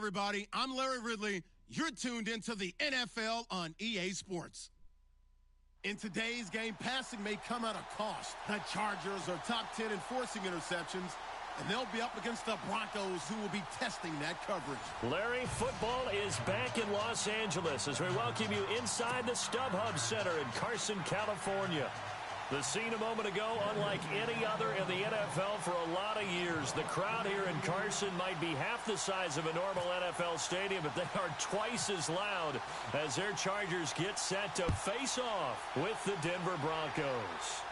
everybody. I'm Larry Ridley. You're tuned into the NFL on EA Sports. In today's game, passing may come at a cost. The Chargers are top 10 in forcing interceptions, and they'll be up against the Broncos, who will be testing that coverage. Larry, football is back in Los Angeles as we welcome you inside the StubHub Center in Carson, California. The scene a moment ago, unlike any other in the NFL for a lot of years. The crowd here in Carson might be half the size of a normal NFL stadium, but they are twice as loud as their Chargers get set to face off with the Denver Broncos.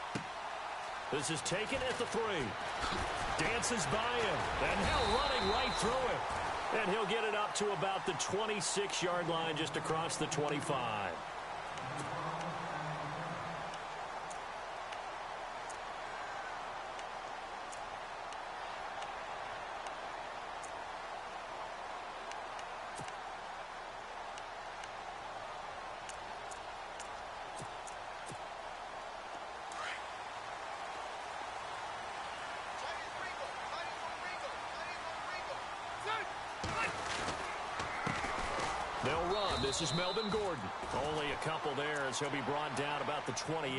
This is taken at the 3. Dances by him, and now running right through it. And he'll get it up to about the 26-yard line, just across the 25. They'll run. This is Melvin Gordon. Only a couple there as he'll be brought down about the 28.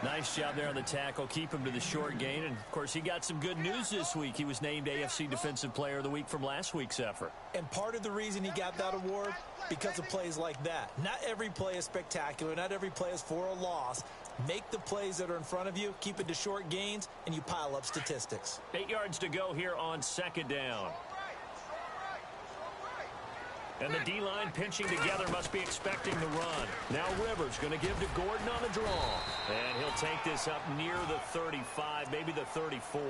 Nice job there on the tackle. Keep him to the short gain. And, of course, he got some good news this week. He was named AFC Defensive Player of the Week from last week's effort. And part of the reason he got that award, because of plays like that. Not every play is spectacular. Not every play is for a loss. Make the plays that are in front of you, keep it to short gains, and you pile up statistics. 8 yards to go here on second down. And the D-line pinching together, must be expecting the run. Now Rivers going to give to Gordon on the draw. And he'll take this up near the 35, maybe the 34.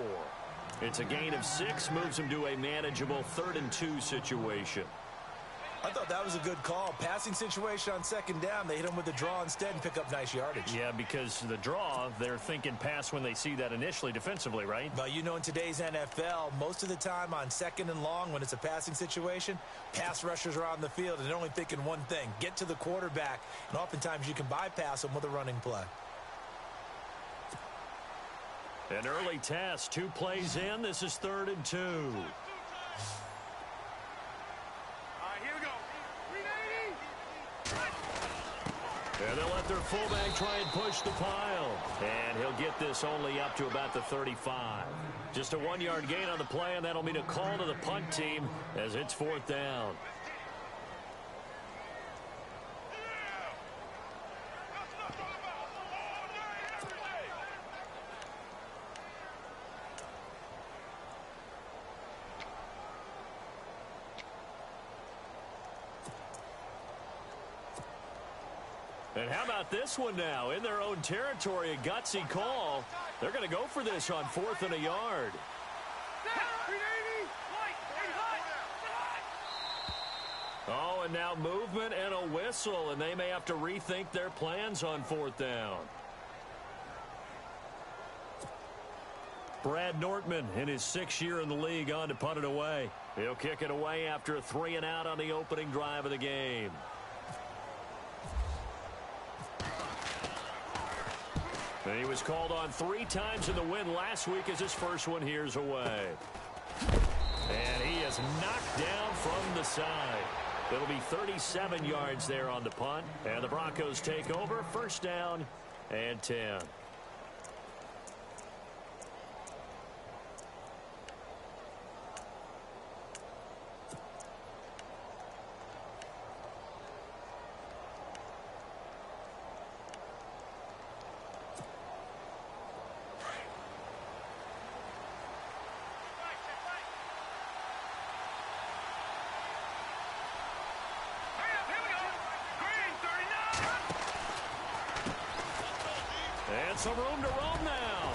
It's a gain of 6, moves him to a manageable 3rd and 2 situation. I thought that was a good call. Passing situation on second down. They hit him with the draw instead and pick up nice yardage. Yeah, because the draw, they're thinking pass when they see that initially defensively, right? But you know, in today's NFL, most of the time on second and long, when it's a passing situation, pass rushers are on the field and they're only thinking one thing, get to the quarterback. And oftentimes you can bypass them with a running play. An early test, 2 plays in. This is 3rd and 2. And they'll let their fullback try and push the pile. And he'll get this only up to about the 35. Just a 1-yard gain on the play, and that'll mean a call to the punt team as it's 4th down. And how about this one now? In their own territory, a gutsy call. They're going to go for this on 4th and a yard. Oh, and now movement and a whistle, and they may have to rethink their plans on 4th down. Brad Nortman in his 6th year in the league on to punt it away. He'll kick it away after a 3-and-out on the opening drive of the game. And he was called on 3 times in the win last week as his first one here's away. And he is knocked down from the side. It'll be 37 yards there on the punt. And the Broncos take over, 1st down and 10. And some room to roam now.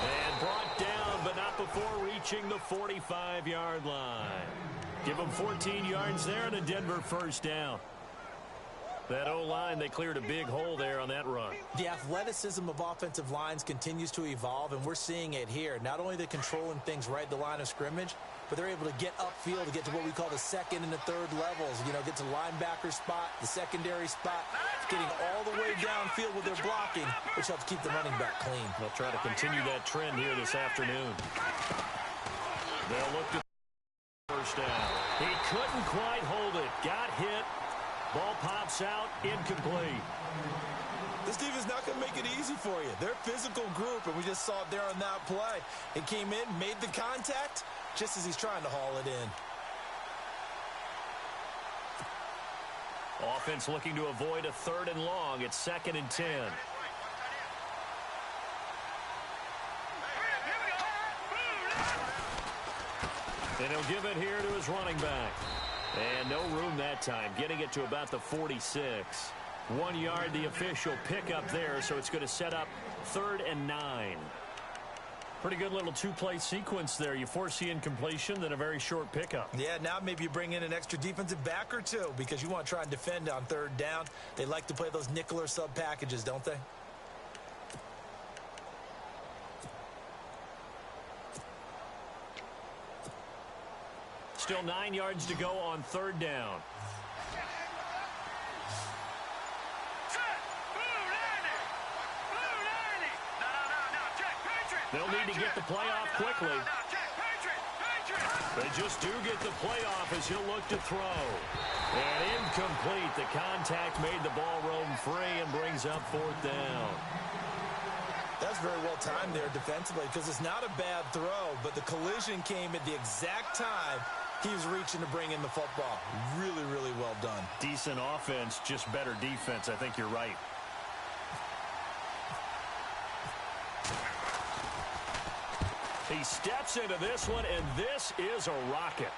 And brought down, but not before reaching the 45-yard line. Give them 14 yards there and a Denver 1st down. That O-line, they cleared a big hole there on that run. The athleticism of offensive lines continues to evolve, and we're seeing it here. Not only they're controlling things right at the line of scrimmage, but they're able to get upfield to get to what we call the 2nd and the 3rd levels. You know, get to the linebacker spot, the secondary spot, getting all the way downfield with their blocking, which helps keep the running back clean. They'll try to continue that trend here this afternoon. They'll look to First down. He couldn't quite hold it. Got hit. Ball pops out. Incomplete. This defense is not going to make it easy for you. They're a physical group, and we just saw it there on that play. It came in, made the contact, just as he's trying to haul it in. Offense looking to avoid a 3rd and long. It's 2nd and 10. And he'll give it here to his running back. And no room that time, getting it to about the 46. 1 yard, the official pickup there, so it's going to set up 3rd and 9. Pretty good little 2-play sequence there. You force the incompletion, then a very short pickup. Yeah, now maybe you bring in an extra defensive back or two because you want to try and defend on 3rd down. They like to play those nickel or sub packages, don't they? Still 9 yards to go on 3rd down. They'll need to get the play off quickly. They just do get the play off as he'll look to throw. And incomplete. The contact made the ball roam free and brings up 4th down. That's very well timed there defensively because it's not a bad throw, but the collision came at the exact time he was reaching to bring in the football. Really, really well done. Decent offense, just better defense. I think you're right. He steps into this one, and this is a rocket.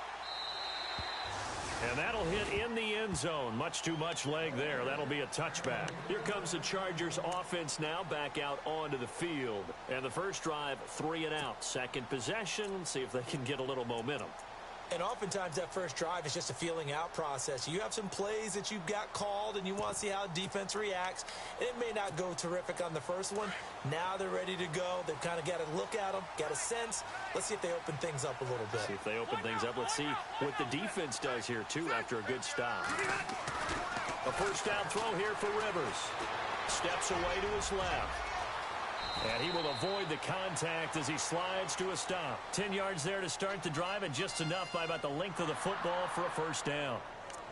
And that'll hit in the end zone. Much too much leg there. That'll be a touchback. Here comes the Chargers offense now back out onto the field. And the first drive, 3 and out. Second possession, see if they can get a little momentum. And oftentimes that first drive is just a feeling out process. You have some plays that you've got called and you want to see how defense reacts. And it may not go terrific on the first one. Now they're ready to go. They've kind of got to look at them, got a sense. Let's see if they open things up a little bit. See if they open things up. Let's see what the defense does here, too, after a good stop. A first down throw here for Rivers. Steps away to his left. And he will avoid the contact as he slides to a stop. 10 yards there to start the drive, and just enough by about the length of the football for a first down.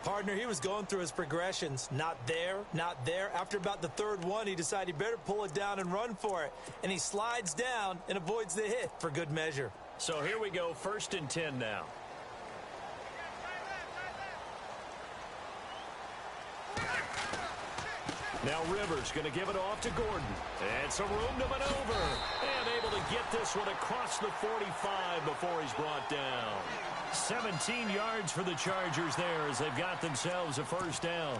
Partner, he was going through his progressions. Not there, not there. After about the 3rd one, he decided he better pull it down and run for it. And he slides down and avoids the hit for good measure. So here we go, 1st and 10 now. Now Rivers going to give it off to Gordon. And some room to maneuver. And able to get this one across the 45 before he's brought down. 17 yards for the Chargers there as they've got themselves a first down.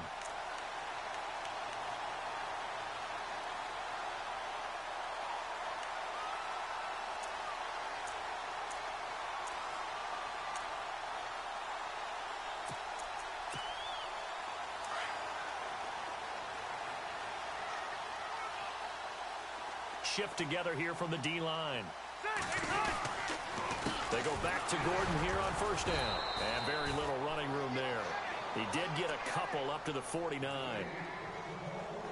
Shift together here from the D-line. They go back to Gordon here on first down. And very little running room there. He did get a couple up to the 49.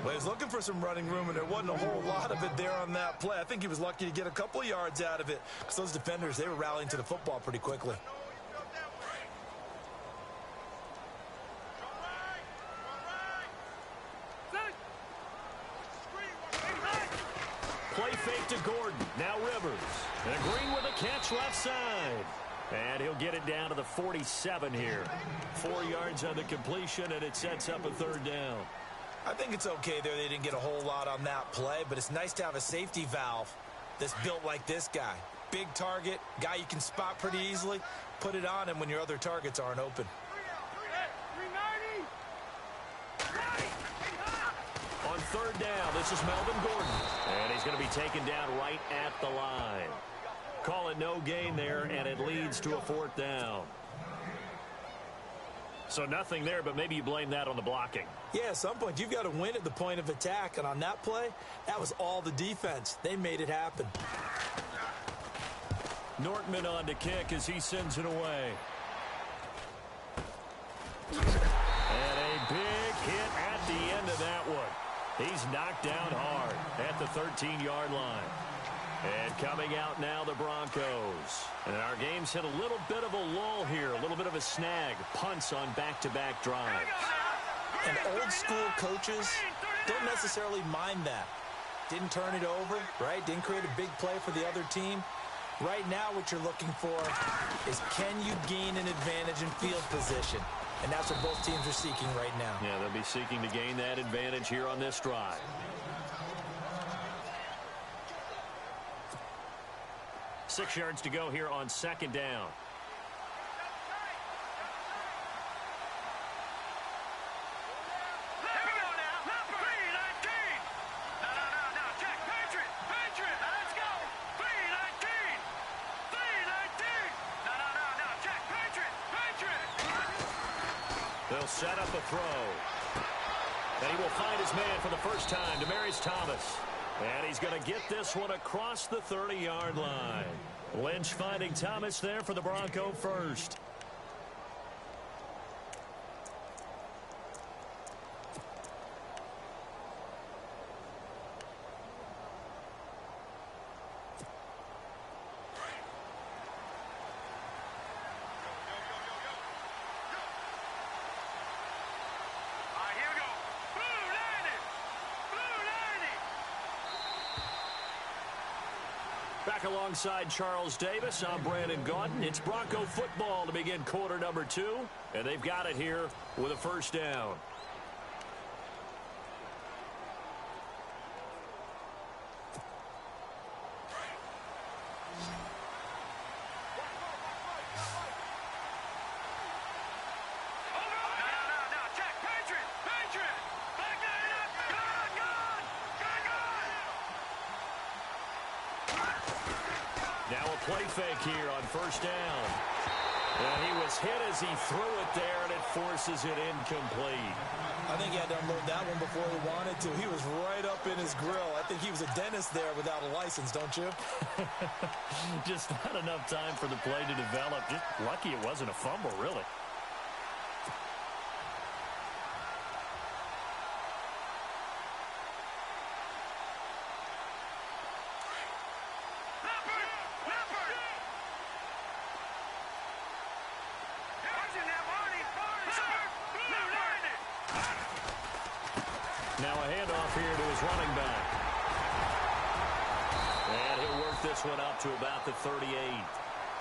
Well, he was looking for some running room, and there wasn't a whole lot of it there on that play. I think he was lucky to get a couple of yards out of it because those defenders, they were rallying to the football pretty quickly. Play fake to Gordon. Now Rivers. And Green with a catch left side. And he'll get it down to the 47 here. 4 yards on the completion, and it sets up a 3rd down. I think it's okay there. They didn't get a whole lot on that play, but it's nice to have a safety valve that's built like this guy. Big target, guy you can spot pretty easily. Put it on him when your other targets aren't open. On 3rd down, this is Melvin Gordon. And he's going to be taken down right at the line. Call it no gain there, and it leads to a 4th down. So nothing there, but maybe you blame that on the blocking. Yeah, at some point, you've got to win at the point of attack. And on that play, that was all the defense. They made it happen. Nortman on to kick as he sends it away. And a big hit at the end of that one. He's knocked down hard at the 13-yard line. And coming out now, the Broncos. Broncos. And our game's hit a little bit of a lull here, a little bit of a snag. Punts on back-to-back drives. And old-school coaches don't necessarily mind that. Didn't turn it over, right? Didn't create a big play for the other team. Right now, what you're looking for is, can you gain an advantage in field position? And that's what both teams are seeking right now. Yeah, they'll be seeking to gain that advantage here on this drive. Six yards to go here on second down. They'll set up a throw. And he will find his man for the first time, Demaryius Thomas. And he's going to get this one across the 30-yard line. Lynch finding Thomas there for the Bronco first. Back alongside Charles Davis, I'm Brandon Gaudin. It's Bronco football to begin quarter number 2, and they've got it here with a first down. Now a play fake here on first down. And he was hit as he threw it there, and it forces it incomplete. I think he had to unload that one before he wanted to. He was right up in his grill. I think he was a dentist there without a license, don't you? Just not enough time for the play to develop. Just lucky it wasn't a fumble, really. Now a handoff here to his running back. And he'll work this one up to about the 38.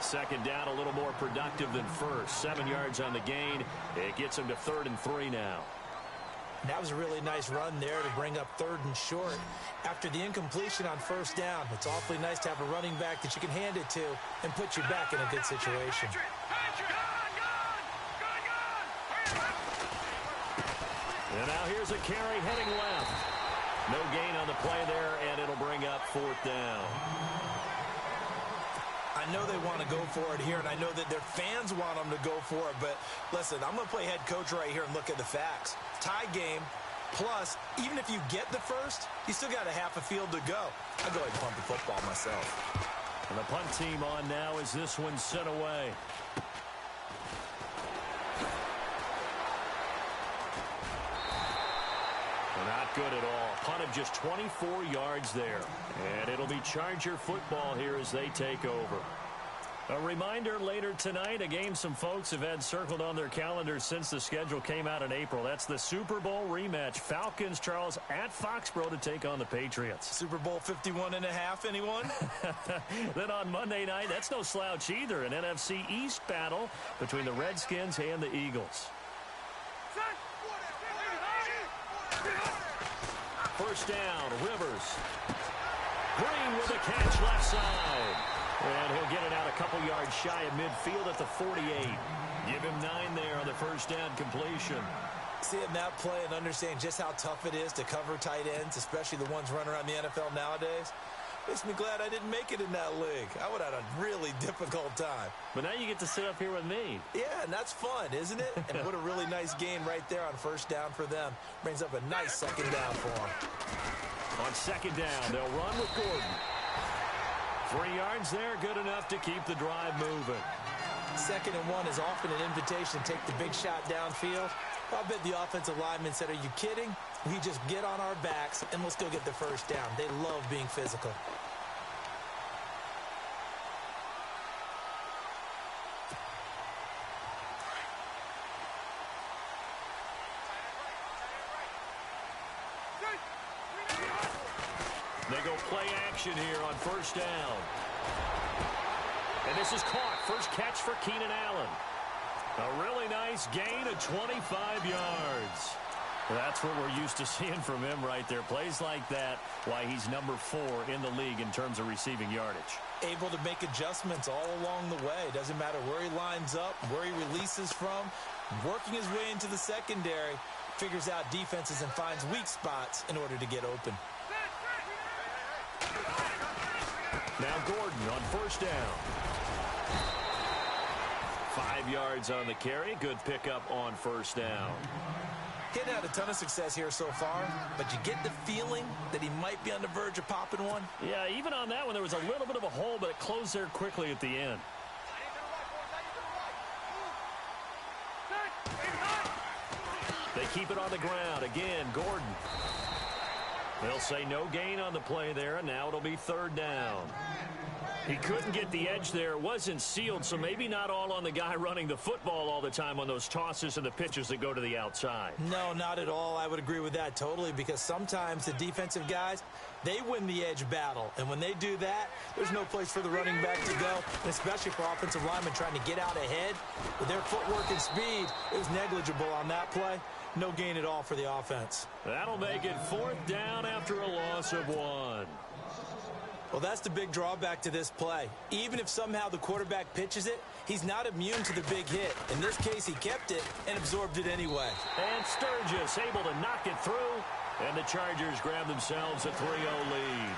Second down, a little more productive than first. 7 yards on the gain. It gets him to 3rd and 3 now. That was a really nice run there to bring up 3rd and short. After the incompletion on first down, it's awfully nice to have a running back that you can hand it to and put you back in a good situation. And now here's a carry heading left. No gain on the play there, and it'll bring up 4th down. I know they want to go for it here, and I know that their fans want them to go for it, but listen, I'm going to play head coach right here and look at the facts. Tie game, plus, even if you get the first, you still got a half a field to go. I'll go ahead and punt the football myself. And the punt team on now as this one's sent away. Not good at all. Punt of just 24 yards there. And it'll be Charger football here as they take over. A reminder later tonight, a game some folks have had circled on their calendars since the schedule came out in April. That's the Super Bowl rematch. Falcons, Charles, at Foxborough to take on the Patriots. Super Bowl 51.5, anyone? Then on Monday night, that's no slouch either. An NFC East battle between the Redskins and the Eagles. First down, Rivers. Green with a catch left side. And he'll get it out a couple yards shy of midfield at the 48. Give him 9 there on the first down completion. Seeing that play and understand just how tough it is to cover tight ends, especially the ones running around the NFL nowadays, makes me glad I didn't make it in that league. I would have had a really difficult time. But now you get to sit up here with me. Yeah, and that's fun, isn't it? And what a really nice gain right there on first down for them. Brings up a nice second down for them. On second down, they'll run with Gordon. 3 yards there, good enough to keep the drive moving. 2nd and 1 is often an invitation to take the big shot downfield. I bet the offensive lineman said, are you kidding? We just get on our backs and let's go get the first down. They love being physical. They go play action here on first down. And this is caught. First catch for Keenan Allen. A really nice gain of 25 yards. That's what we're used to seeing from him right there. Plays like that, why he's number 4 in the league in terms of receiving yardage. Able to make adjustments all along the way. Doesn't matter where he lines up, where he releases from. Working his way into the secondary, figures out defenses and finds weak spots in order to get open. Now Gordon on first down. 5 yards on the carry. Good pickup on first down. He hadn't had a ton of success here so far, but you get the feeling that he might be on the verge of popping one. Yeah, even on that one, there was a little bit of a hole, but it closed there quickly at the end. They keep it on the ground. Again, Gordon. They'll say no gain on the play there, and now it'll be third down. He couldn't get the edge there. It wasn't sealed, so maybe not all on the guy running the football all the time on those tosses and the pitches that go to the outside. No, not at all. I would agree with that totally, because sometimes the defensive guys, they win the edge battle. And when they do that, there's no place for the running back to go, and especially for offensive linemen trying to get out ahead. With their footwork and speed, it was negligible on that play. No gain at all for the offense. That'll make it fourth down after a loss of 1. Well, that's the big drawback to this play. Even if somehow the quarterback pitches it, he's not immune to the big hit. In this case, he kept it and absorbed it anyway. And Sturgis able to knock it through, and the Chargers grab themselves a 3-0 lead.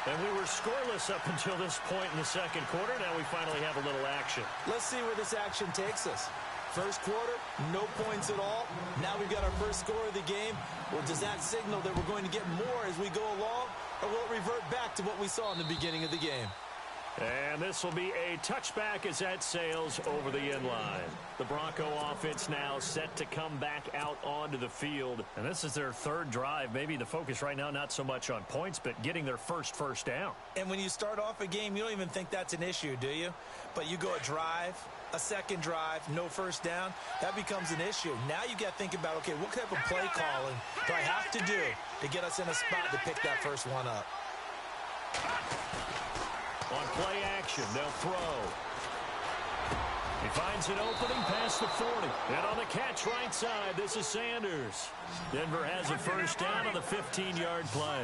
And we were scoreless up until this point in the second quarter. Now we finally have a little action. Let's see where this action takes us. First quarter, no points at all. Now we've got our first score of the game. Well, does that signal that we're going to get more as we go along? Or will it revert back to what we saw in the beginning of the game? And this will be a touchback as that sails over the end line. The Bronco offense now set to come back out onto the field. And this is their third drive. Maybe the focus right now not so much on points, but getting their first down. And when you start off a game, you don't even think that's an issue, do you? But you go a drive, a second drive, no first down, that becomes an issue. Now you got to think about, okay, what type of play calling do I have to do to get us in a spot to pick that first one up? On play action, they'll throw. He finds an opening past the 40. And on the catch right side, this is Sanders. Denver has a first down on the 15-yard play.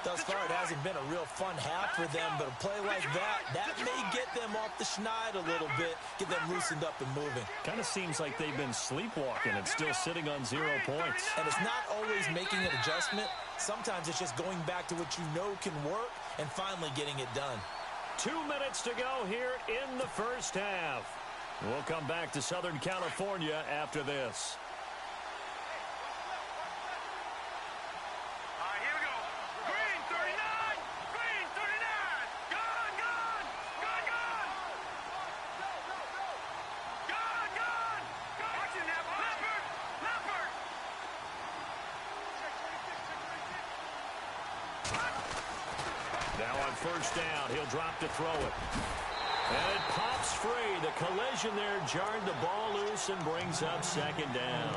Thus far, it hasn't been a real fun half for them, but a play like that may get them off the schneid a little bit, get them loosened up and moving. Kind of seems like they've been sleepwalking and still sitting on 0 points. And it's not always making an adjustment. Sometimes it's just going back to what you know can work and finally getting it done. 2 minutes to go here in the first half. We'll come back to Southern California after this. First down, he'll drop to throw it. And it pops free. The collision there jarred the ball loose and brings up second down.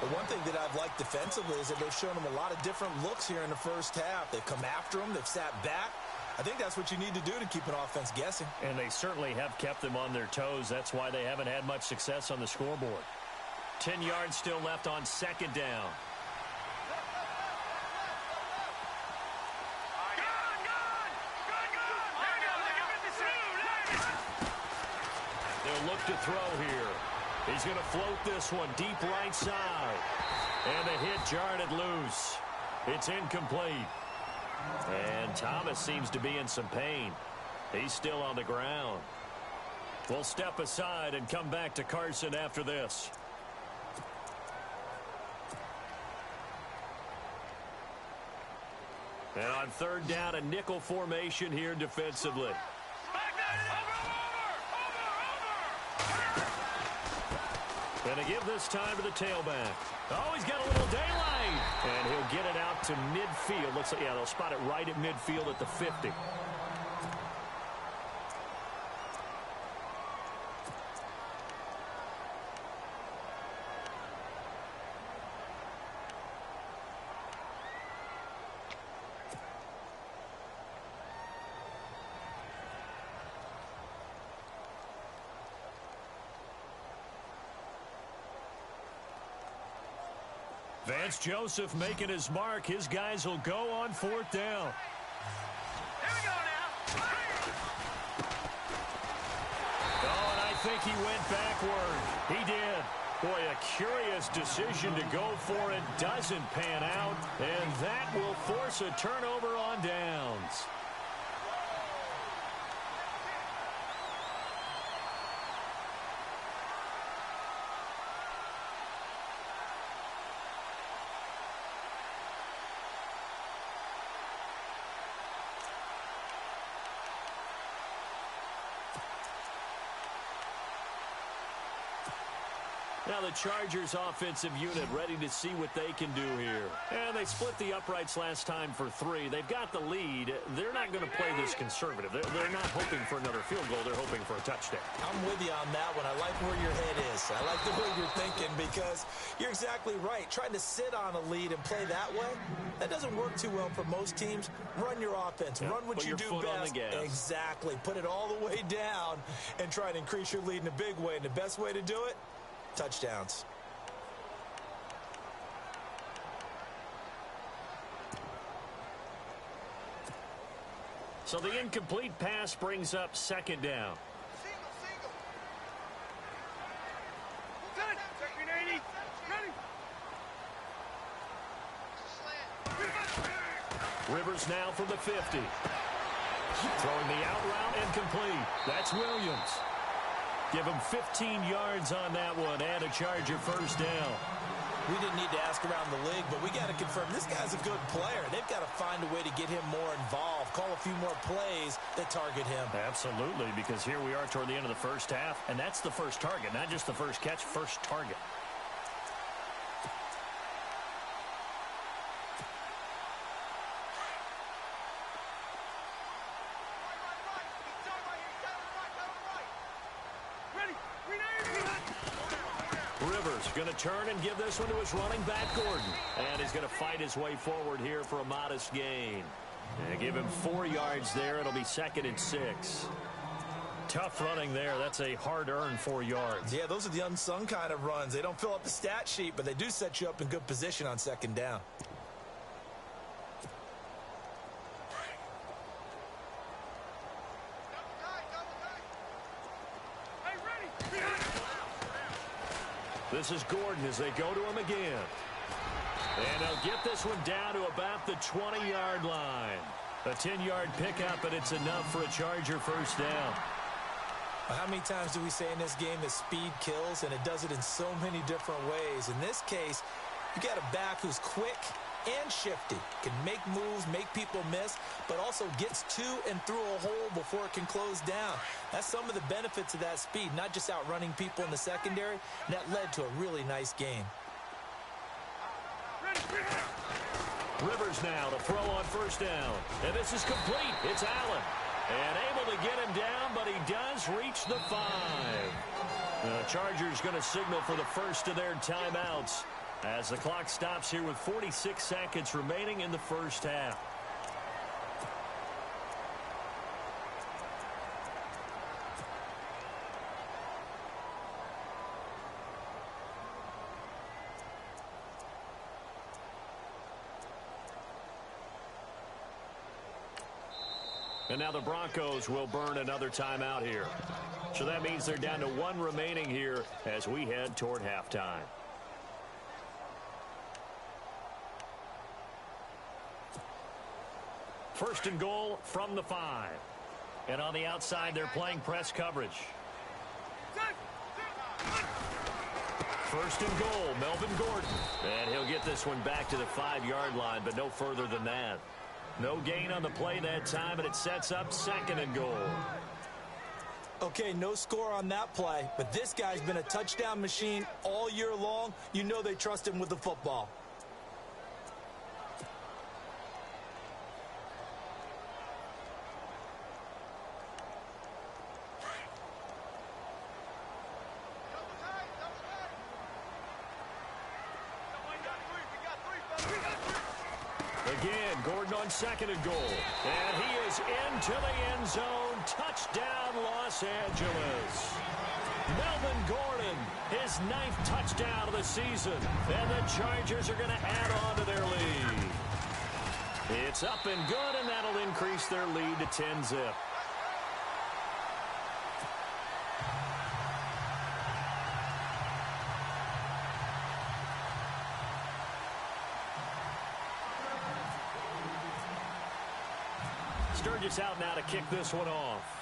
The one thing that I've liked defensively is that they've shown them a lot of different looks here in the first half. They've come after them. They've sat back. I think that's what you need to do to keep an offense guessing. And they certainly have kept them on their toes. That's why they haven't had much success on the scoreboard. 10 yards still left on second down. Look to throw here. He's going to float this one deep right side. And the hit jarred it loose. It's incomplete. And Thomas seems to be in some pain. He's still on the ground. We'll step aside and come back to Carson after this. And on third down, a nickel formation here defensively. And to give this time to the tailback. Oh, he's got a little daylight. And he'll get it out to midfield. Looks like, yeah, they'll spot it right at midfield at the 50. Vance Joseph making his mark. His guys will go on 4th down. Here we go now. Oh, and I think he went backward. He did. Boy, a curious decision to go for it. Doesn't pan out, and that will force a turnover on downs. Now the Chargers offensive unit ready to see what they can do here. And they split the uprights last time for 3. They've got the lead. They're not going to play this conservative. They're not hoping for another field goal. They're hoping for a touchdown. I'm with you on that one. I like where your head is. I like the way you're thinking because you're exactly right. Trying to sit on a lead and play that way, that doesn't work too well for most teams. Run your offense. Run what you do best. Exactly. Put it all the way down and try to increase your lead in a big way. And the best way to do it, touchdowns. So the incomplete pass brings up 2nd down. Single. Done. Check your 80. Ready. Rivers now from the 50. Throwing the out route and complete. That's Williams. Give him 15 yards on that one and a Charger 1st down. We didn't need to ask around the league, but we got to confirm this guy's a good player. They've got to find a way to get him more involved, call a few more plays that target him. Absolutely, because here we are toward the end of the 1st half, and that's the first target, not just the first catch, first target. Going to turn and give this one to his running back, Gordon. And he's going to fight his way forward here for a modest gain. And give him 4 yards there. It'll be 2nd and 6. Tough running there. That's a hard-earned 4 yards. Yeah, those are the unsung kind of runs. They don't fill up the stat sheet, but they do set you up in good position on 2nd down. This is Gordon as they go to him again. And they'll get this one down to about the 20-yard line. A 10-yard pickup, and it's enough for a Charger 1st down. How many times do we say in this game that speed kills, and it does it in so many different ways? In this case, you got a back who's quick and shifty, can make moves, make people miss, but also gets to and through a hole before it can close down. That's some of the benefits of that speed, not just outrunning people in the secondary. And that led to a really nice game. Rivers now to throw on 1st down. And this is complete. It's Allen. And able to get him down, but he does reach the 5. The Chargers going to signal for the first of their timeouts as the clock stops here with 46 seconds remaining in the 1st half. And now the Broncos will burn another timeout here. So that means they're down to 1 remaining here as we head toward halftime. First and goal from the 5. And on the outside, they're playing press coverage. First and goal, Melvin Gordon. And he'll get this one back to the 5-yard line, but no further than that. No gain on the play that time, and it sets up 2nd and goal. Okay, no score on that play, but this guy's been a touchdown machine all year long. You know they trust him with the football. Again, Gordon on 2nd and goal. And he is into the end zone. Touchdown, Los Angeles. Melvin Gordon, his 9th touchdown of the season. And the Chargers are going to add on to their lead. It's up and good, and that'll increase their lead to 10-zip. Sturgis out now to kick this one off.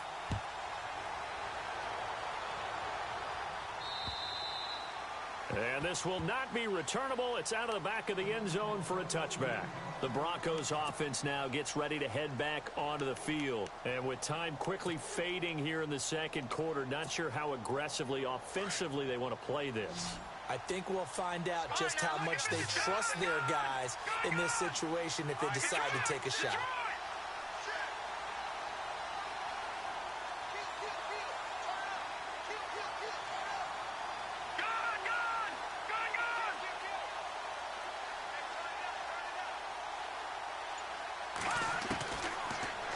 And this will not be returnable. It's out of the back of the end zone for a touchback. The Broncos offense now gets ready to head back onto the field. And with time quickly fading here in the second quarter, not sure how aggressively, offensively they want to play this. I think we'll find out just how much they trust their guys in this situation if they decide to take a shot.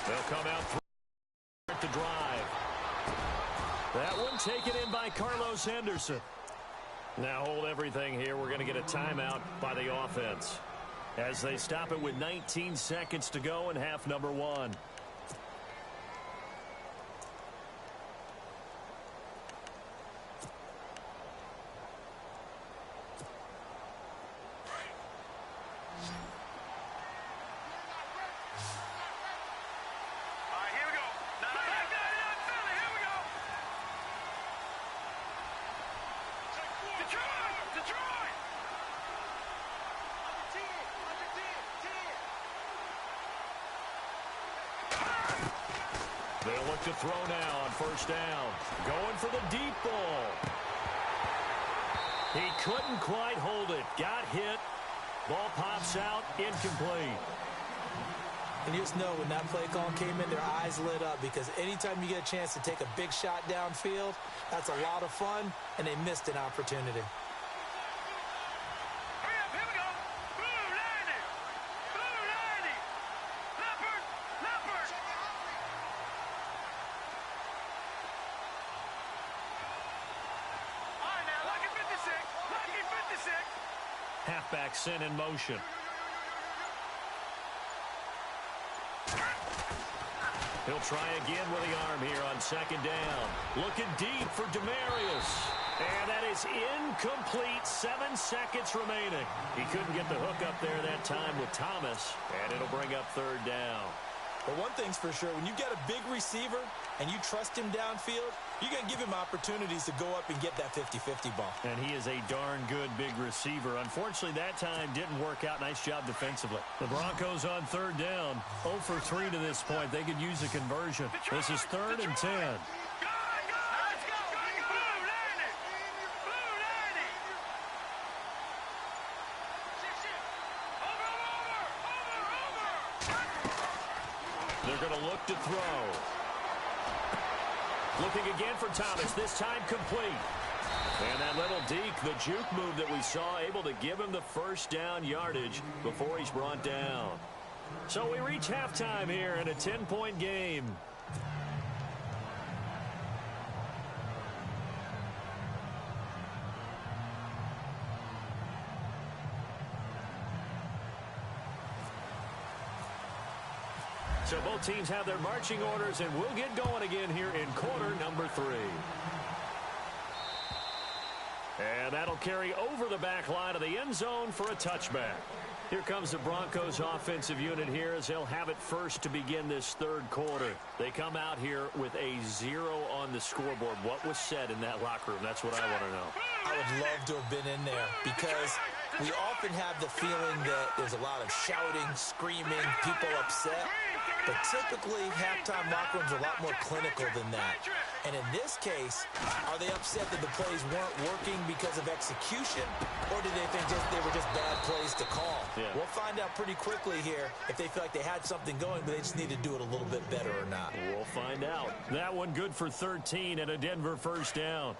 They'll come out to drive. That one taken in by Carlos Henderson. Now hold everything here. We're going to get a timeout by the offense as they stop it with 19 seconds to go in half number 1. They'll look to throw now on first down. Going for the deep ball. He couldn't quite hold it. Got hit. Ball pops out. Incomplete. And you just know when that play call came in, their eyes lit up because anytime you get a chance to take a big shot downfield, that's a lot of fun, and they missed an opportunity. Halfback sent in motion. He'll try again with the arm here on second down. Looking deep for Demarius. And that is incomplete. 7 seconds remaining. He couldn't get the hook up there that time with Thomas. And it'll bring up third down. But one thing's for sure, when you got a big receiver and you trust him downfield, you're going to give him opportunities to go up and get that 50-50 ball. And he is a darn good big receiver. Unfortunately, that time didn't work out. Nice job defensively. The Broncos on third down. 0 for 3 to this point. They could use a conversion. This is 3rd and 10. They're going to look to throw. Looking again for Thomas, this time complete. And that little deke, the juke move that we saw, able to give him the first down yardage before he's brought down. So we reach halftime here in a 10-point game. So both teams have their marching orders, and we'll get going again here in quarter number 3. And that'll carry over the back line of the end zone for a touchback. Here comes the Broncos offensive unit here as they'll have it first to begin this third quarter. They come out here with a 0 on the scoreboard. What was said in that locker room? That's what I want to know. I would love to have been in there because we often have the feeling that there's a lot of shouting, screaming, people upset. But typically, halftime locker rooms are a lot more clinical than that. And in this case, are they upset that the plays weren't working because of execution, or did they think they were just bad plays to call? Yeah. We'll find out pretty quickly here if they feel like they had something going, but they just need to do it a little bit better or not. We'll find out. That one good for 13 and a Denver first down.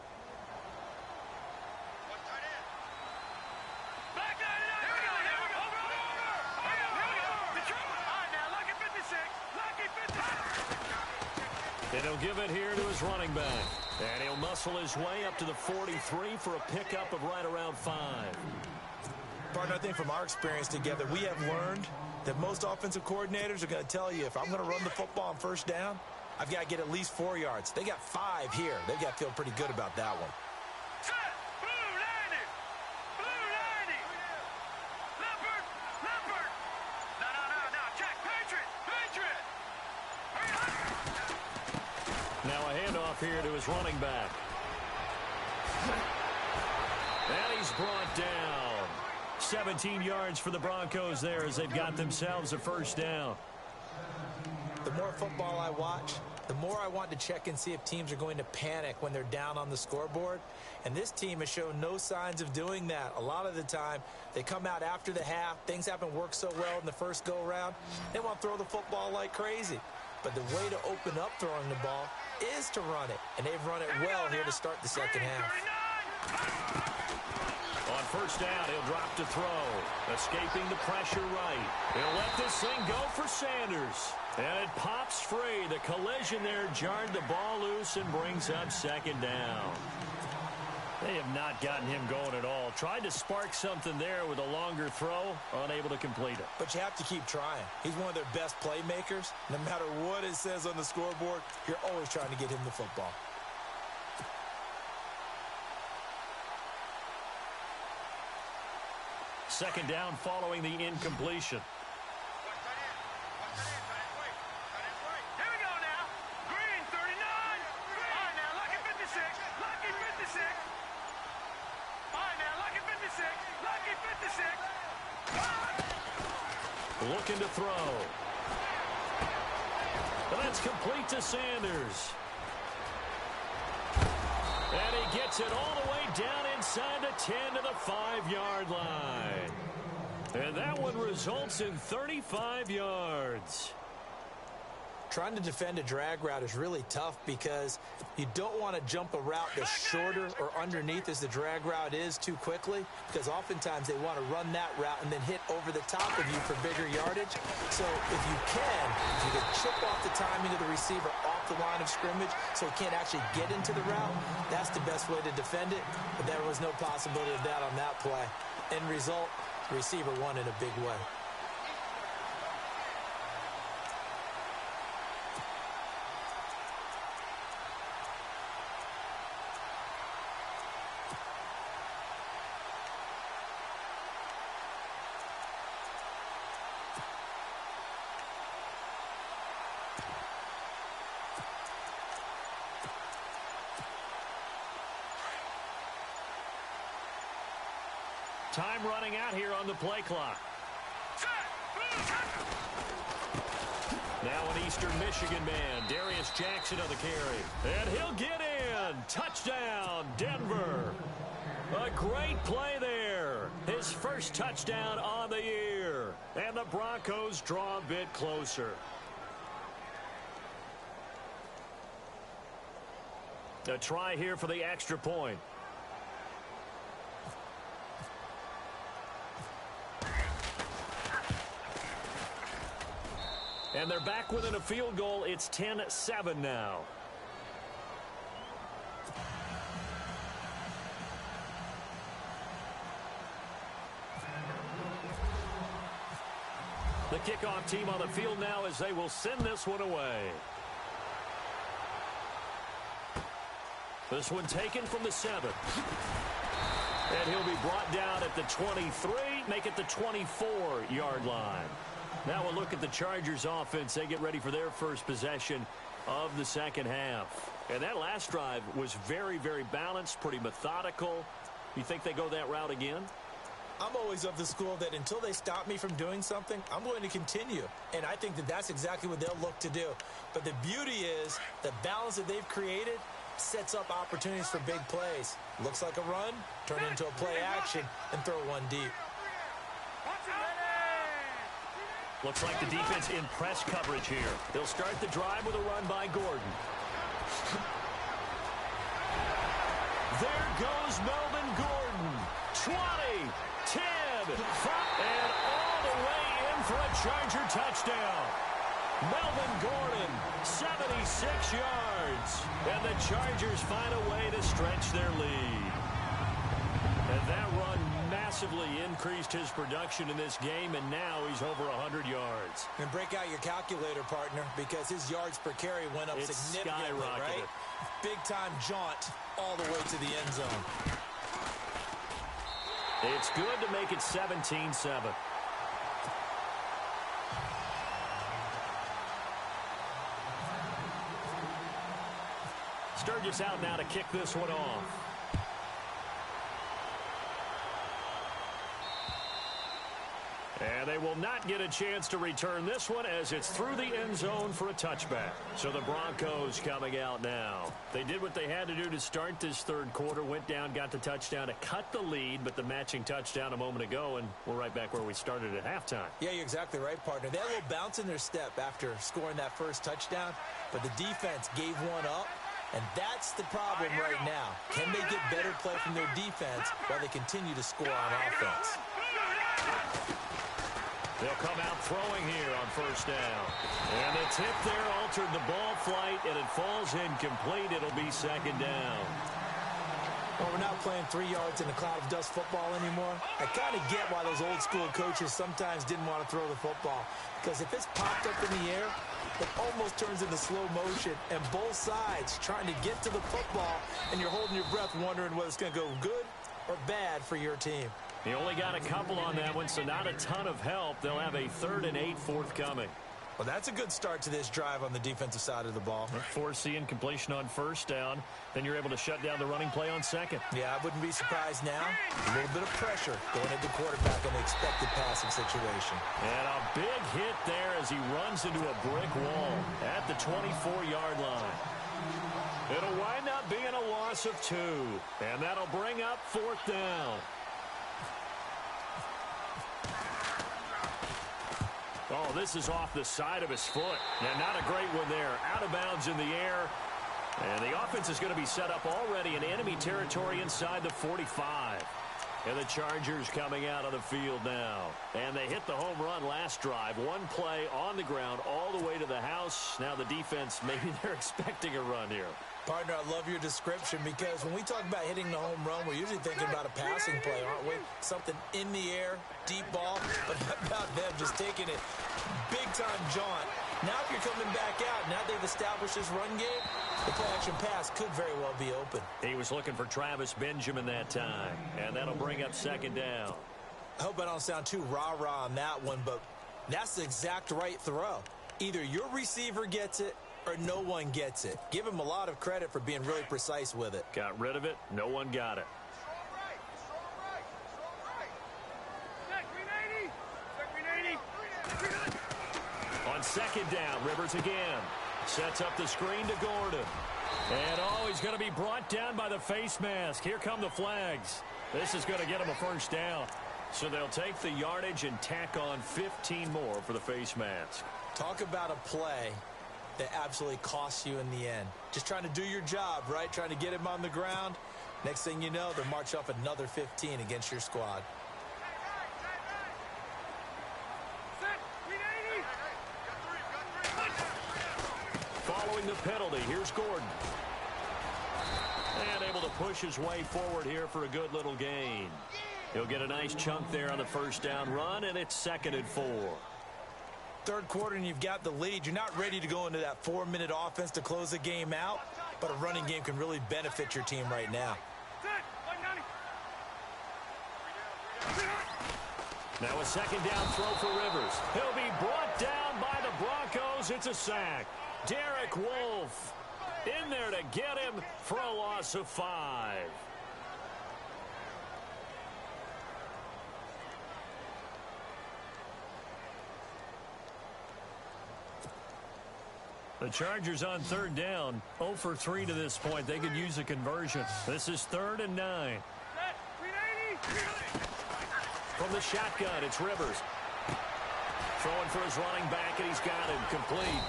And he'll give it here to his running back. And he'll muscle his way up to the 43 for a pickup of right around 5. Partner, I think from our experience together, we have learned that most offensive coordinators are going to tell you, if I'm going to run the football on first down, I've got to get at least 4 yards. They got 5 here. They've got to feel pretty good about that one. Set! Blue 90! Blue 90! Leopard! Leopard! No. Check! Patriot! Patriot! Hurry up! Now a handoff here to his running back. And he's brought down. 17 yards for the Broncos there as they've got themselves a first down. The more football I watch, the more I want to check and see if teams are going to panic when they're down on the scoreboard. And this team has shown no signs of doing that. A lot of the time, they come out after the half. Things haven't worked so well in the first go-around. They want to throw the football like crazy. But the way to open up throwing the ball is to run it. And they've run it well here to start the second half. On first down, he'll drop to throw. Escaping the pressure right. He'll let this thing go for Sanders. And it pops free. The collision there jarred the ball loose and brings up second down. They have not gotten him going at all. Tried to spark something there with a longer throw. Unable to complete it. But you have to keep trying. He's one of their best playmakers. No matter what it says on the scoreboard, you're always trying to get him the football. Second down following the incompletion. Here we go now. Green 39. All right now, lucky 56. Lucky 56. All right now, lucky 56. Lucky 56. Looking to throw. And that's complete to Sanders. And he gets it all the way down inside the 10 to the 5-yard line. And that one results in 35 yards. Trying to defend a drag route is really tough because you don't want to jump a route that's shorter or underneath as the drag route is too quickly, because oftentimes they want to run that route and then hit over the top of you for bigger yardage. So if you can chip off the timing of the receiver off the line of scrimmage so he can't actually get into the route, that's the best way to defend it. But there was no possibility of that on that play. End result, the receiver won in a big way. Time running out here on the play clock. Now an Eastern Michigan man, Darius Jackson on the carry. And he'll get in. Touchdown, Denver. A great play there. His first touchdown on the year. And the Broncos draw a bit closer. A try here for the extra point. And they're back within a field goal. It's 10-7 now. The kickoff team on the field now as they will send this one away. This one taken from the 7. And he'll be brought down at the 23, make it the 24-yard line. Now we'll look at the Chargers offense. They get ready for their first possession of the second half. And that last drive was very, very balanced, pretty methodical. You think they go that route again? I'm always of the school that until they stop me from doing something, I'm going to continue. And I think that that's exactly what they'll look to do. But the beauty is the balance that they've created sets up opportunities for big plays. Looks like a run, turn it into a play action, and throw one deep. Looks like the defense in press coverage here. They'll start the drive with a run by Gordon. There goes Melvin Gordon. 20, 10, 5, and all the way in for a Charger touchdown. Melvin Gordon, 76 yards. And the Chargers find a way to stretch their lead. And that run massively increased his production in this game, and now he's over 100 yards. And break out your calculator, partner, because his yards per carry went up significantly, right? Big-time jaunt all the way to the end zone. It's good to make it 17-7. Sturgis out now to kick this one off. And they will not get a chance to return this one as it's through the end zone for a touchback. So the Broncos coming out now. They did what they had to do to start this third quarter, went down, got the touchdown to cut the lead, but the matching touchdown a moment ago, and we're right back where we started at halftime. Yeah, you're exactly right, partner. They had a little bounce in their step after scoring that first touchdown, but the defense gave one up, and that's the problem right now. Can they get better play from their defense while they continue to score on offense? They'll come out throwing here on first down. And the tip there altered the ball flight, and it falls incomplete. It'll be second down. Well, we're not playing 3 yards in a cloud of dust football anymore. I kind of get why those old school coaches sometimes didn't want to throw the football. Because if it's popped up in the air, it almost turns into slow motion. And both sides trying to get to the football, and you're holding your breath wondering whether it's going to go good or bad for your team. He only got a couple on that one, so not a ton of help. They'll have a 3rd and 8 forthcoming. Well, that's a good start to this drive on the defensive side of the ball. Foreseeing completion on first down. Then you're able to shut down the running play on second. Yeah, I wouldn't be surprised now. A little bit of pressure going into quarterback in the expected passing situation. And a big hit there as he runs into a brick wall at the 24-yard line. It'll wind up being a loss of 2. And that'll bring up 4th down. Oh, this is off the side of his foot. And not a great one there. Out of bounds in the air. And the offense is going to be set up already in enemy territory inside the 45. And the Chargers coming out of the field now. And they hit the home run last drive. One play on the ground all the way to the house. Now the defense, maybe they're expecting a run here. Partner, I love your description because when we talk about hitting the home run, we're usually thinking about a passing play, aren't we? Something in the air, deep ball, but how about them just taking it big-time jaunt. Now if you're coming back out, now they've established this run game, the play-action pass could very well be open. He was looking for Travis Benjamin that time, and that'll bring up second down. I hope I don't sound too rah-rah on that one, but that's the exact right throw. Either your receiver gets it or no one gets it. Give him a lot of credit for being really precise with it. Got rid of it. No one got it. On second down, Rivers again. Sets up the screen to Gordon. And, oh, he's going to be brought down by the face mask. Here come the flags. This is going to get him a first down. So they'll take the yardage and tack on 15 more for the face mask. Talk about a play that absolutely costs you in the end. Just trying to do your job, right? Trying to get him on the ground. Next thing you know, they'll march off another 15 against your squad. Following the penalty, here's Gordon. And able to push his way forward here for a good little gain. He'll get a nice chunk there on the first down run, and it's 2nd and 4. Third quarter and you've got the lead. You're not ready to go into that 4-minute offense to close the game out, but a running game can really benefit your team right now. Now a second down throw for Rivers. He'll be brought down by the Broncos. It's a sack. Derek Wolfe in there to get him for a loss of 5. The Chargers on third down, 0 for 3 to this point. They could use a conversion. This is 3rd and 9. From the shotgun, it's Rivers. Throwing for his running back, and he's got him complete.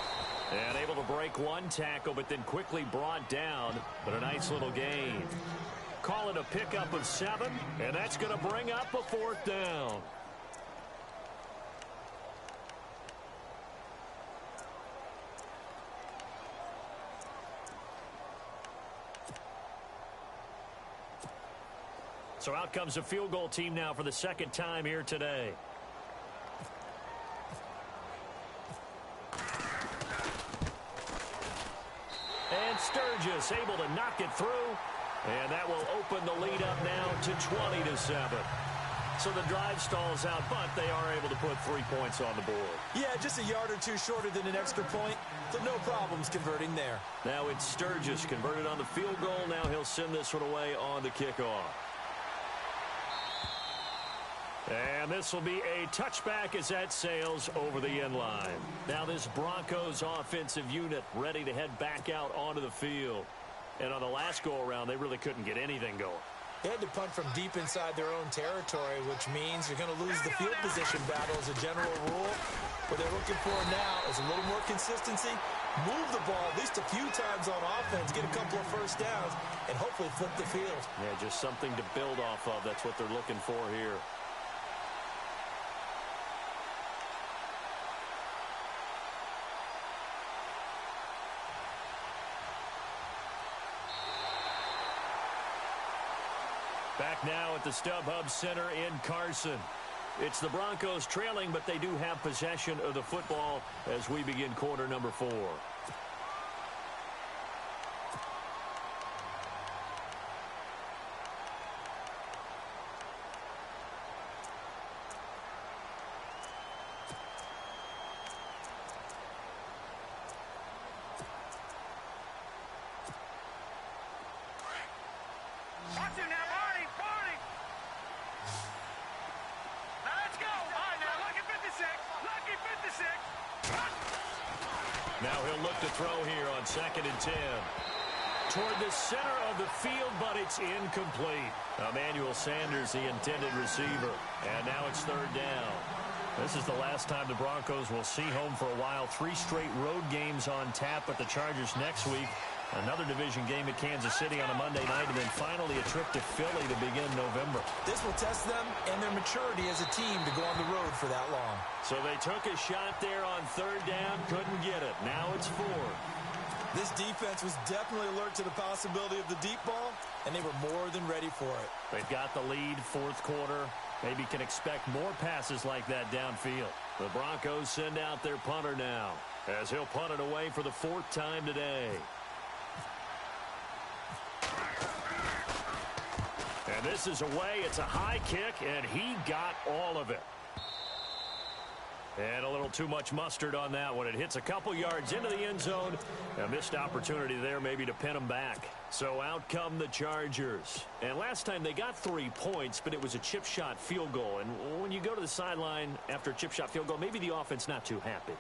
And able to break one tackle, but then quickly brought down. But a nice little gain. Call it a pickup of 7, and that's going to bring up a 4th down. So out comes the field goal team now for the second time here today. And Sturgis able to knock it through. And that will open the lead up now to 20-7. So the drive stalls out, but they are able to put 3 points on the board. Yeah, just a yard or two shorter than an extra point, so no problems converting there. Now it's Sturgis converted on the field goal. Now he'll send this one away on the kickoff. And this will be a touchback as that sails over the end line. Now this Broncos offensive unit ready to head back out onto the field. And on the last go-around, they really couldn't get anything going. They had to punt from deep inside their own territory, which means you're going to lose the field position battle as a general rule. What they're looking for now is a little more consistency, move the ball at least a few times on offense, get a couple of first downs, and hopefully flip the field. Yeah, just something to build off of. That's what they're looking for here. Back now at the StubHub Center in Carson. It's the Broncos trailing, but they do have possession of the football as we begin quarter number 4. Watch him now, Barney, Barney. Now let's go. All right, now, lucky 56. Lucky 56. Now he'll look to throw here on 2nd and 10. Toward the center of the field, but it's incomplete. Emmanuel Sanders, the intended receiver. And now it's 3rd down. This is the last time the Broncos will see home for a while. 3 straight road games on tap at the Chargers next week. Another division game at Kansas City on a Monday night, and then finally a trip to Philly to begin November. This will test them and their maturity as a team to go on the road for that long. So they took a shot there on 3rd down, couldn't get it. Now it's 4th. This defense was definitely alert to the possibility of the deep ball, and they were more than ready for it. They've got the lead, 4th quarter. Maybe can expect more passes like that downfield. The Broncos send out their punter now, as he'll punt it away for the 4th time today. And this is away. It's a high kick, and he got all of it. And a little too much mustard on that one. It hits a couple yards into the end zone. A missed opportunity there maybe to pin him back. So out come the Chargers. And last time they got 3 points, but it was a chip shot field goal. And when you go to the sideline after a chip shot field goal, maybe the offense not too happy.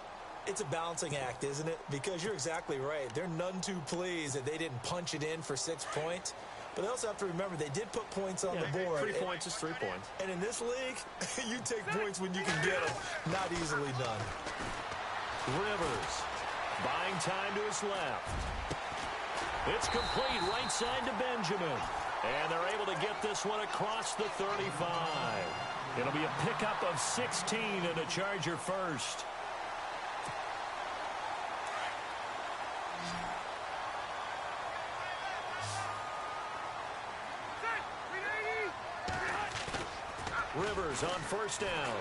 It's a balancing act, isn't it? Because you're exactly right. They're none too pleased that they didn't punch it in for 6 points. But they also have to remember they did put points on the board. 3 points is 3 points. And in this league, you take points when you can get them. Not easily done. Rivers buying time to his left. It's complete right side to Benjamin. And they're able to get this one across the 35. It'll be a pickup of 16 and a Charger first. Rivers on 1st down.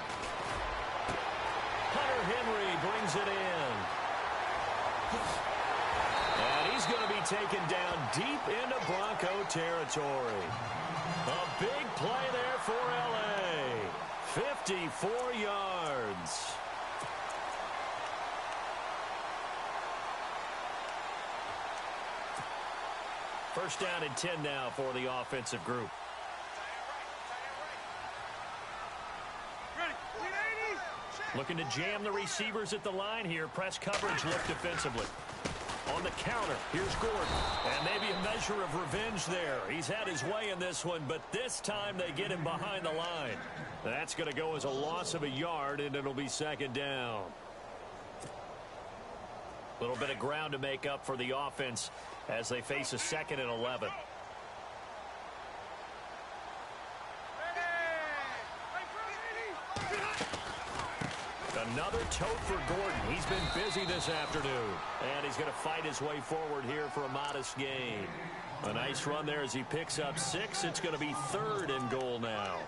Hunter Henry brings it in. And he's going to be taken down deep into Bronco territory. A big play there for L.A. 54 yards. First down and 10 now for the offensive group. Looking to jam the receivers at the line here. Press coverage look defensively. On the counter, here's Gordon. And maybe a measure of revenge there. He's had his way in this one, but this time they get him behind the line. That's going to go as a loss of a yard, and it'll be 2nd down. A little bit of ground to make up for the offense as they face a 2nd and 11. Another tote for Gordon. He's been busy this afternoon. And he's going to fight his way forward here for a modest gain. A nice run there as he picks up 6. It's going to be 3rd and goal now.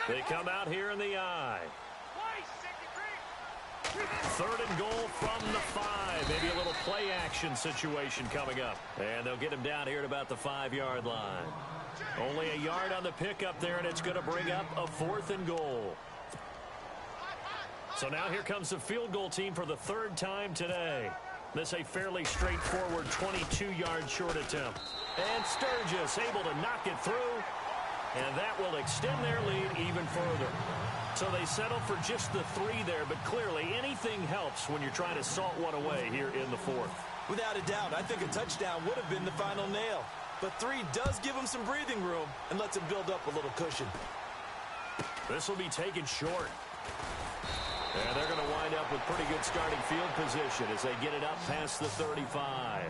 They come out here in the I. 3rd and goal from the 5. Maybe a little play action situation coming up. And they'll get him down here at about the 5-yard line. Only a yard on the pickup there, and it's going to bring up a 4th and goal. So now here comes the field goal team for the 3rd time today. This a fairly straightforward 22-yard short attempt. And Sturgis able to knock it through. And that will extend their lead even further. So they settle for just the 3 there, but clearly anything helps when you're trying to salt one away here in the 4th. Without a doubt, I think a touchdown would have been the final nail. But 3 does give him some breathing room and lets him build up a little cushion. This will be taken short. And they're going to wind up with pretty good starting field position as they get it up past the 35.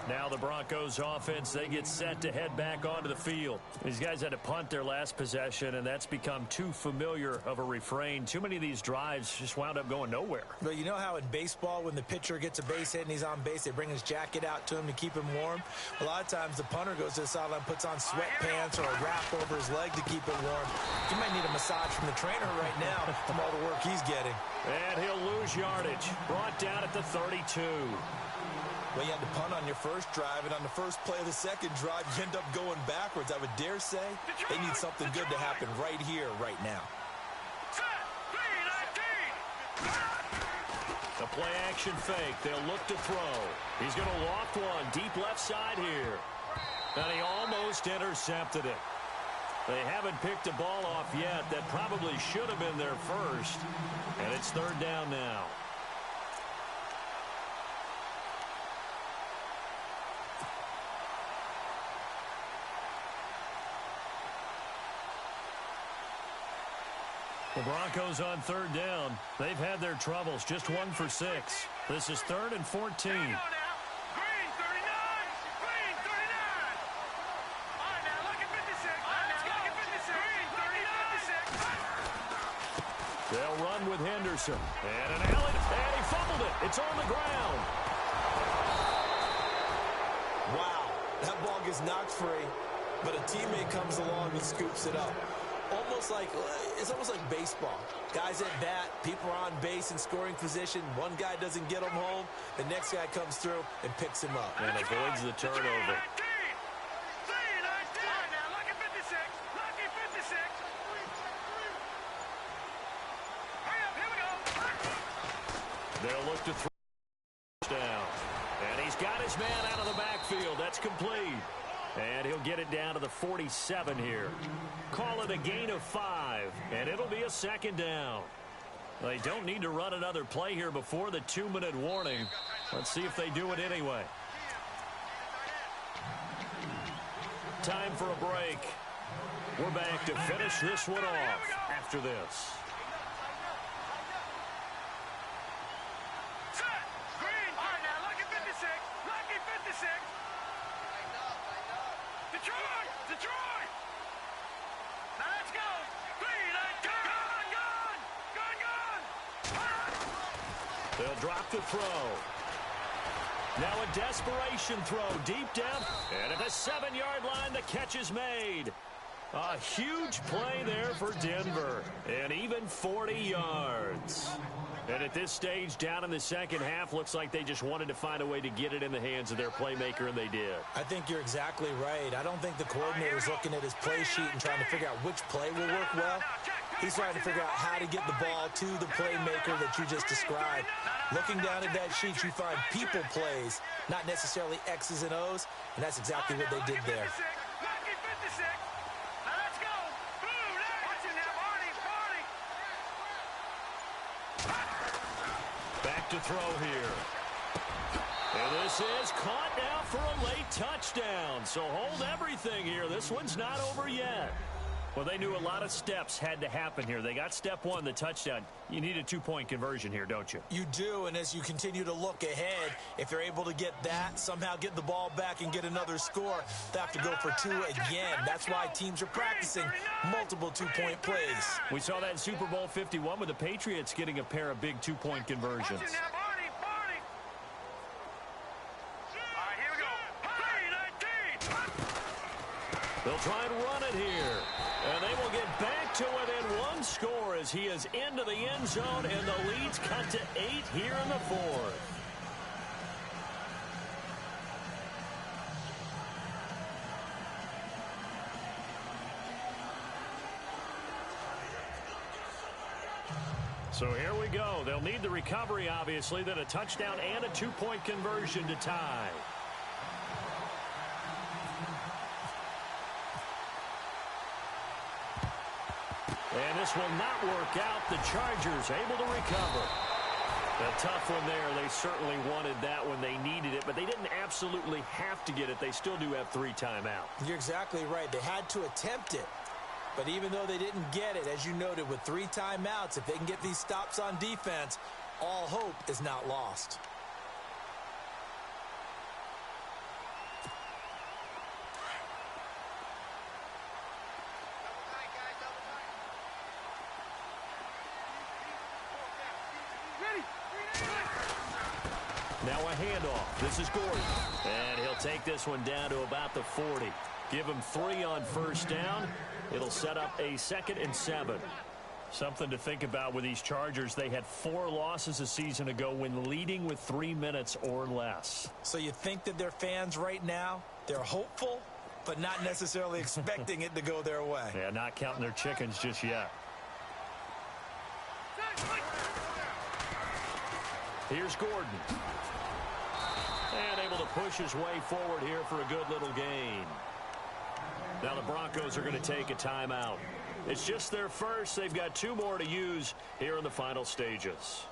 Now the Broncos offense, they get set to head back onto the field. These guys had to punt their last possession, and that's become too familiar of a refrain. Too many of these drives just wound up going nowhere. But you know how in baseball, when the pitcher gets a base hit and he's on base, they bring his jacket out to him to keep him warm? A lot of times the punter goes to the sideline, puts on sweatpants or a wrap over his leg to keep it warm. He might need a massage from the trainer right now from all the work he's getting. And he'll lose yardage. Brought down at the 32. Well, you had to punt on your first drive, and on the first play of the second drive, you end up going backwards. I would dare say they need something good to happen right here, right now. The play action fake. They'll look to throw. He's going to loft one deep left side here. And he almost intercepted it. They haven't picked a ball off yet. That probably should have been their first. And it's 3rd down now. The Broncos on 3rd down. They've had their troubles. Just 1 for 6. This is 3rd and 14. They'll run with Henderson. And an alley. And he fumbled it. It's on the ground. Wow. That ball gets knocked free, but a teammate comes along and scoops it up. It's almost like baseball. Guys at bat, people are on base in scoring position. One guy doesn't get him home. The next guy comes through and picks him up. And avoids the turnover. They'll look to throw down. And he's got his man out of the backfield. That's complete. And he'll get it down to the 47 here. Call it a gain of 5, and it'll be a 2nd down. They don't need to run another play here before the 2-minute warning. Let's see if they do it anyway. Time for a break. We're back to finish this one off after this. Detroit! Now let's go! Gone! They'll drop the throw. Now a desperation throw deep down. And at the 7-yard line, the catch is made. A huge play there for Denver. And even 40 yards. And at this stage, down in the second half, looks like they just wanted to find a way to get it in the hands of their playmaker, and they did. I think you're exactly right. I don't think the coordinator is looking at his play sheet and trying to figure out which play will work well. He's trying to figure out how to get the ball to the playmaker that you just described. Looking down at that sheet, you find people plays, not necessarily X's and O's, and that's exactly what they did there. Back to throw here. And this is caught now for a late touchdown. So hold everything here. This one's not over yet. Well, they knew a lot of steps had to happen here. They got step one, the touchdown. You need a two-point conversion here, don't you? You do, and as you continue to look ahead, if they're able to get that, somehow get the ball back and get another score, they have to go for two again. That's why teams are practicing multiple two-point plays. We saw that in Super Bowl 51 with the Patriots getting a pair of big two-point conversions. They'll try and run it here. And they will get back to within one score as he is into the end zone, and the lead's cut to 8 here in the fourth. So here we go. They'll need the recovery, obviously, then a touchdown and a two-point conversion to tie. And this will not work out. The Chargers able to recover. A tough one there. They certainly wanted that when they needed it, but they didn't absolutely have to get it. They still do have 3 timeouts. You're exactly right. They had to attempt it. But even though they didn't get it, as you noted, with 3 timeouts, if they can get these stops on defense, all hope is not lost. Now a handoff. This is Gordon. And he'll take this one down to about the 40. Give him 3 on first down. It'll set up a 2nd and 7. Something to think about with these Chargers. They had 4 losses a season ago when leading with 3 minutes or less. So you think that their fans right now, they're hopeful, but not necessarily expecting it to go their way. Yeah, not counting their chickens just yet. Here's Gordon. And able to push his way forward here for a good little gain. Now the Broncos are going to take a timeout. It's just their first. They've got 2 more to use here in the final stages.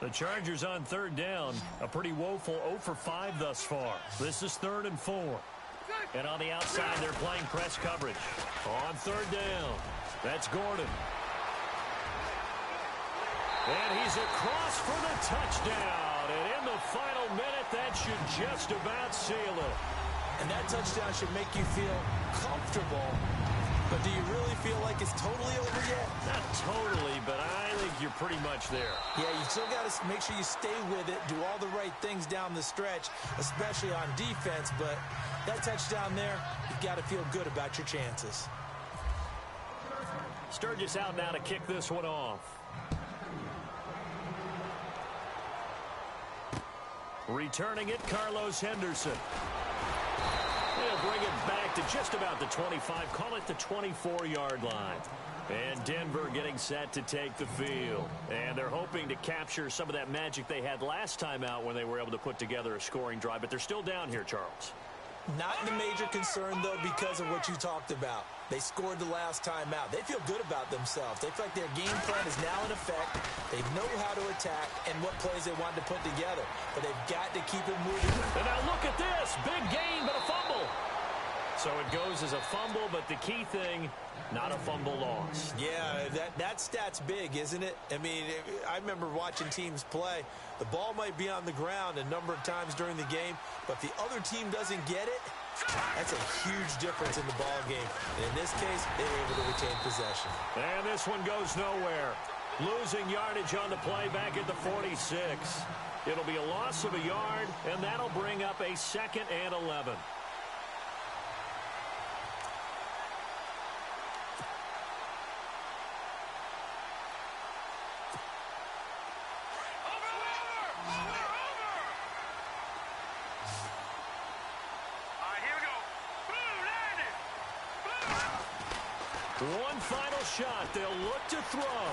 The Chargers on 3rd down. A pretty woeful 0 for 5 thus far. This is 3rd and 4. And on the outside, they're playing press coverage. On 3rd down, that's Gordon. And he's across for the touchdown. And in the final minute, that should just about seal it. And that touchdown should make you feel comfortable. But do you really feel like it's totally over yet? Not totally, but I think you're pretty much there. Yeah, you still got to make sure you stay with it, do all the right things down the stretch, especially on defense. But that touchdown there, you've got to feel good about your chances. Sturgis out now to kick this one off. Returning it, Carlos Henderson. They'll bring it back to just about the 25, call it the 24-yard line. And Denver getting set to take the field. And they're hoping to capture some of that magic they had last time out when they were able to put together a scoring drive. But they're still down here, Charles. Not the major concern, though, because of what you talked about. They scored the last time out. They feel good about themselves. They feel like their game plan is now in effect. They know how to attack and what plays they want to put together. But they've got to keep it moving. And now look at this. Big gain, but a fumble. So it goes as a fumble, but the key thing, not a fumble loss. Yeah, that stat's big, isn't it? I mean, I remember watching teams play. The ball might be on the ground a number of times during the game, but if the other team doesn't get it, that's a huge difference in the ball game. And in this case, they were able to retain possession. And this one goes nowhere. Losing yardage on the play back at the 46. It'll be a loss of a yard, and that'll bring up a 2nd and 11. One final shot. They'll look to throw.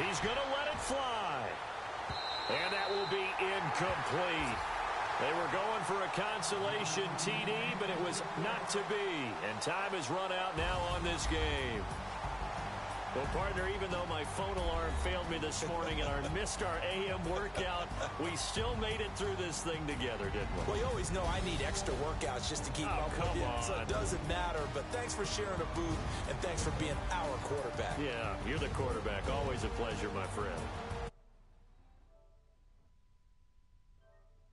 He's going to let it fly. And that will be incomplete. They were going for a consolation TD, but it was not to be. And time has run out now on this game. Well, partner, even though my phone alarm failed me this morning and I missed our AM workout, we still made it through this thing together, didn't we? Well, you always know I need extra workouts just to keep up with you, so it doesn't matter. But thanks for sharing a booth, and thanks for being our quarterback. Yeah, you're the quarterback. Always a pleasure, my friend.